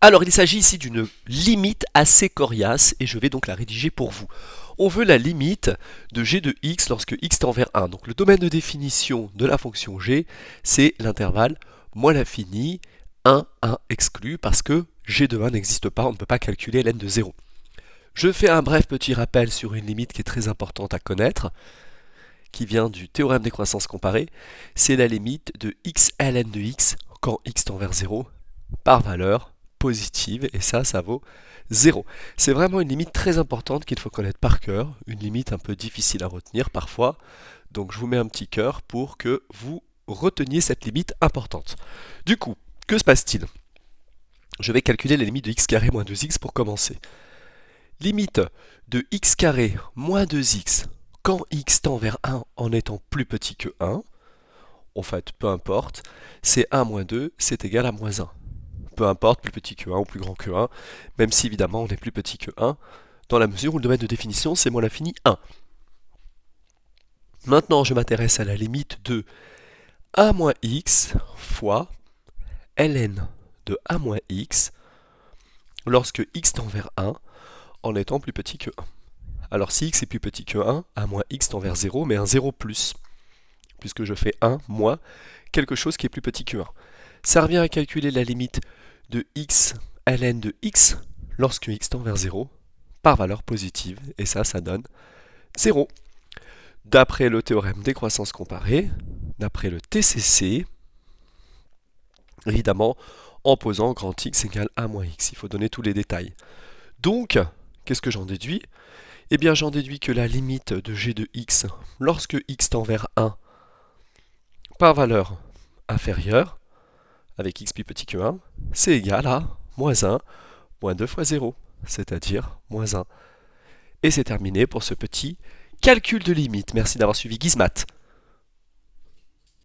Alors, il s'agit ici d'une limite assez coriace et je vais donc la rédiger pour vous. On veut la limite de g de x lorsque x tend vers 1. Donc le domaine de définition de la fonction g, c'est l'intervalle moins l'infini, 1, 1 exclu, parce que g de 1 n'existe pas, on ne peut pas calculer ln de 0. Je fais un bref petit rappel sur une limite qui est très importante à connaître, qui vient du théorème des croissances comparées. C'est la limite de x ln de x quand x tend vers 0 par valeur positive, et ça vaut 0. C'est vraiment une limite très importante qu'il faut connaître par cœur, une limite un peu difficile à retenir parfois, donc je vous mets un petit cœur pour que vous reteniez cette limite importante. Du coup, que se passe-t-il? Je vais calculer la limite de x carré moins 2x pour commencer. Limite de x carré moins 2x quand x tend vers 1 en étant plus petit que 1, en fait, peu importe, c'est 1 moins 2, c'est égal à moins 1. Peu importe, plus petit que 1 ou plus grand que 1, même si évidemment on est plus petit que 1, dans la mesure où le domaine de définition c'est moins l'infini 1. Maintenant je m'intéresse à la limite de 1 moins x fois ln de 1 moins x lorsque x tend vers 1 en étant plus petit que 1. Alors si x est plus petit que 1 moins x tend vers 0, mais un 0 plus, puisque je fais 1 moins quelque chose qui est plus petit que 1. Ça revient à calculer la limite de x ln de x lorsque x tend vers 0 par valeur positive, et ça donne 0. D'après le théorème des croissances comparées, d'après le TCC, évidemment, en posant grand X égale 1 moins X, il faut donner tous les détails. Donc, qu'est-ce que j'en déduis? Eh bien, j'en déduis que la limite de g de x lorsque x tend vers 1 par valeur inférieure, avec x plus petit que 1, c'est égal à moins 1, moins 2 fois 0, c'est-à-dire moins 1. Et c'est terminé pour ce petit calcul de limite. Merci d'avoir suivi Gizmat.